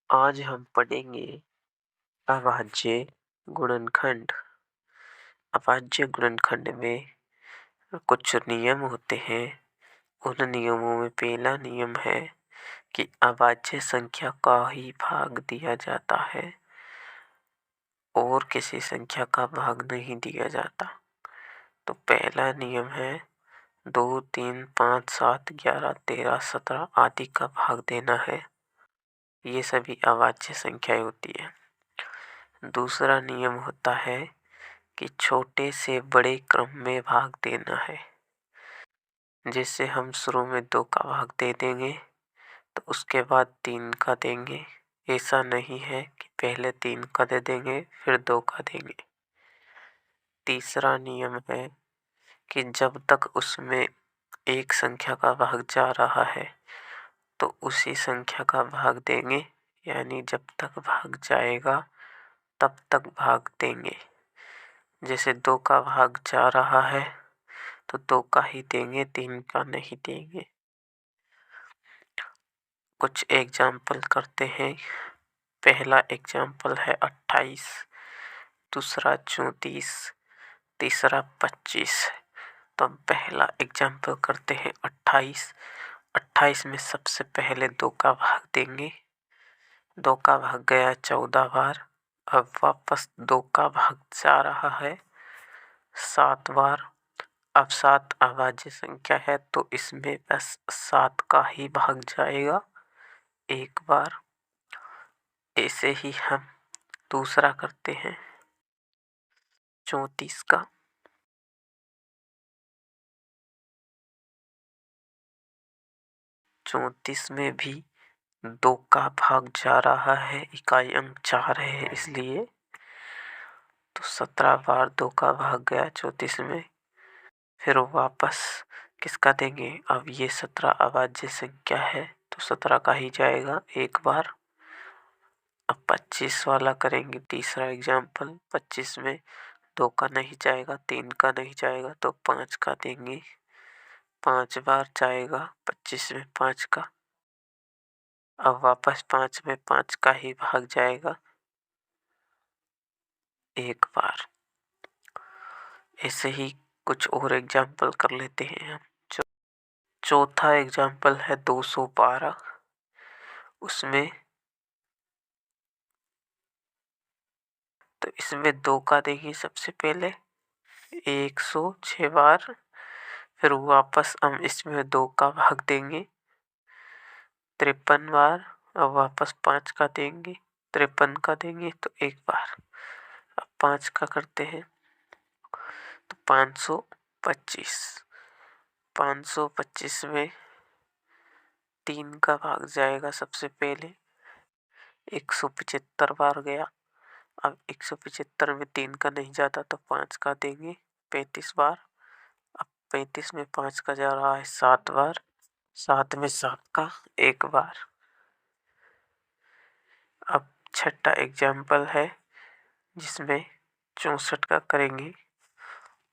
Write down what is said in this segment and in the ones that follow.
आज हम पढ़ेंगे अभाज्य गुणनखंड। अभाज्य गुणनखंड में कुछ नियम होते हैं। उन नियमों में पहला नियम है कि अभाज्य संख्या का ही भाग दिया जाता है और किसी संख्या का भाग नहीं दिया जाता। तो पहला नियम है 2, 3, 5, 7, 11, 13, 17 आदि का भाग देना है। ये सभी अभाज्य संख्याएं होती है। दूसरा नियम होता है कि छोटे से बड़े क्रम में भाग देना है। जैसे हम शुरू में 2 का भाग दे देंगे तो उसके बाद 3 का देंगे। ऐसा नहीं है कि पहले 3 का दे देंगे फिर 2 का देंगे। तीसरा नियम है कि जब तक उसमें एक संख्या का भाग जा रहा है तो उसी संख्या का भाग देंगे, यानी जब तक भाग जाएगा तब तक भाग देंगे। जैसे 2 का भाग जा रहा है तो 2 का ही देंगे, 3 का नहीं देंगे। कुछ एग्जाम्पल करते हैं। पहला एग्जाम्पल है 28, दूसरा 34, तीसरा 25। तो हम पहला एग्जाम्पल करते हैं 28। 28 में सबसे पहले 2 का भाग देंगे। 2 का भाग गया 14 बार। अब वापस 2 का भाग जा रहा है 7 बार। अब 7 अभाज्य संख्या है तो इसमें बस 7 का ही भाग जाएगा एक बार। ऐसे ही हम दूसरा करते हैं 34 का। 34 में भी 2 का भाग जा रहा है, इकाई अंक 4 है इसलिए। तो 17 बार 2 का भाग गया 34 में। फिर वापस किसका देंगे? अब ये 17 अभाज्य संख्या है तो 17 का ही जाएगा एक बार। अब 25 वाला करेंगे तीसरा एग्जाम्पल। 25 में 2 का नहीं जाएगा, 3 का नहीं जाएगा तो 5 का देंगे। 5 बार जाएगा 25 में 5 का। अब वापस 5 में 5 का ही भाग जाएगा एक बार। ऐसे ही कुछ और एग्जाम्पल कर लेते हैं हम। चौथा एग्जाम्पल है 212। उसमें तो इसमें 2 का देंगे सबसे पहले 106 बार। फिर वापस हम इसमें 2 का भाग देंगे 53 बार। अब वापस 5 का देंगे, 53 का देंगे तो एक बार। अब 5 का करते हैं तो 525। 525 में 3 का भाग जाएगा सबसे पहले 175 बार गया। अब 175 में 3 का नहीं जाता तो 5 का देंगे 35 बार। अब 35 में 5 का जा रहा है 7 बार। 7 में 7 का एक बार। अब छठा एग्जाम्पल है जिसमें 64 का करेंगे।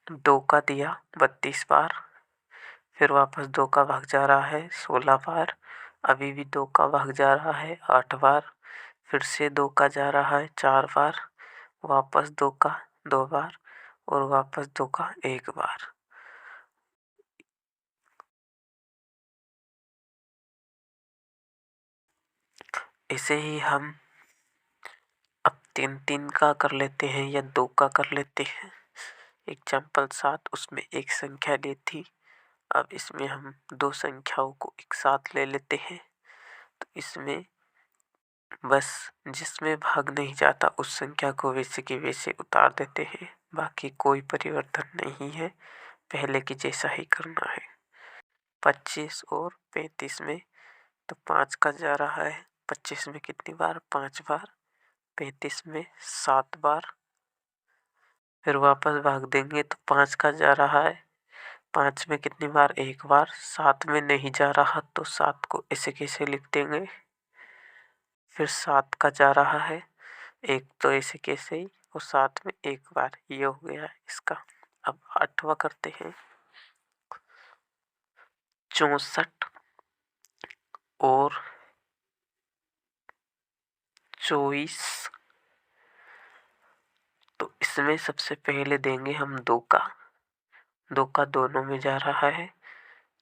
2 का दिया 32 बार। फिर वापस 2 का भाग जा रहा है 16 बार। अभी भी 2 का भाग जा रहा है 8 बार। फिर से 2 का जा रहा है 4 बार। वापस 2 का 2 बार और वापस 2 का एक बार। इसे ही हम अब 3-3 का कर लेते हैं या 2 का कर लेते हैं। एग्जाम्पल 7, उसमें एक संख्या ली थी। अब इसमें हम 2 संख्याओं को एक साथ ले लेते हैं। तो इसमें बस जिसमें भाग नहीं जाता उस संख्या को वैसे की वैसे उतार देते हैं। बाकी कोई परिवर्तन नहीं है, पहले की जैसा ही करना है। 25 और 35 में तो 5 का जा रहा है 25 में कितनी बार? 5 बार। 35 में 7 बार। फिर वापस भाग देंगे तो 5 का जा रहा है 5 में कितनी बार? एक बार। 7 में नहीं जा रहा तो 7 को ऐसे कैसे लिख देंगे। फिर 7 का जा रहा है एक तो ऐसे कैसे ही, और 7 में एक बार। ये हो गया इसका। अब 8वां करते हैं 64 और 24। तो इसमें सबसे पहले देंगे हम 2 का। 2 का दोनों में जा रहा है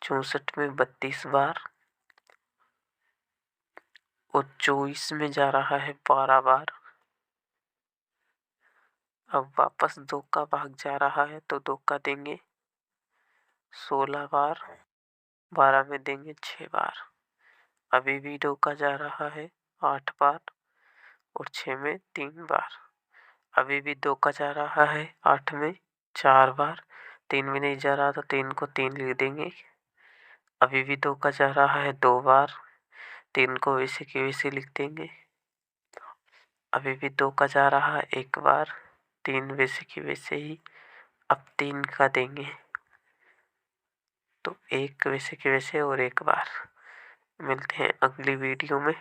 64 में 32 बार, और 24 में जा रहा है 12 बार। अब वापस 2 का भाग जा रहा है तो 2 का देंगे 16 बार, 12 में देंगे 6 बार। अभी भी 2 का जा रहा है 8 बार, और 6 में 3 बार। अभी भी 2 का जा रहा है 8 में 4 बार, 3 में नहीं जा रहा तो 3 को 3 लिख देंगे। अभी भी 2 का जा रहा है 2 बार, 3 को वैसे के वैसे लिख देंगे। अभी भी 2 का जा रहा है 1 बार, 3 वैसे के वैसे ही। अब 3 का देंगे तो 1 वैसे के वैसे और 1 बार। मिलते हैं अगली वीडियो में।